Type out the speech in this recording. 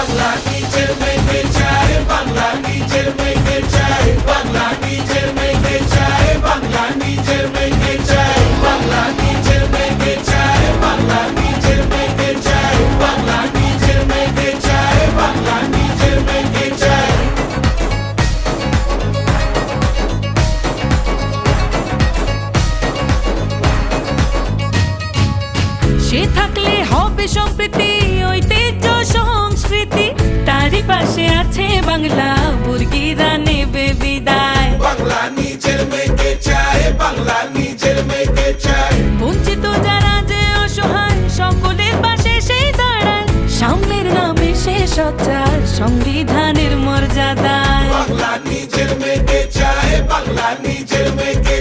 বাংলা নিজের মেয়েকে চায়, বাংলা নিজের মেয়েকে চায়, বাংলা নিজের মেয়েকে চায়, বাংলা নিজের মেয়েকে চায়, বাংলা নিজের মেয়েকে চায়, বাংলা নিজের মেয়েকে চায়, বাংলা নিজের মেয়েকে চায়, বাংলা নিজের মেয়েকে চায়। সে থাকলে হবে সম্প্রীতি, ঐতিহ্য সংস্কৃতি, তারই পাশে আছে বাংলা, বুর্গিরা নেবে বিদায়। বাংলা নিজের মেয়েকে চায়, বাংলা নিজের মেয়েকে চায়, বঞ্চিত যারা যে অসহায়, সকলের পাশে সেই দাঁড়ায়, সাম্যের নামে সে সোচ্চার, সংবিধানের মর্যাদায়। বাংলা নিজের মেয়েকে চায়, বাংলা নিজের মেয়েকে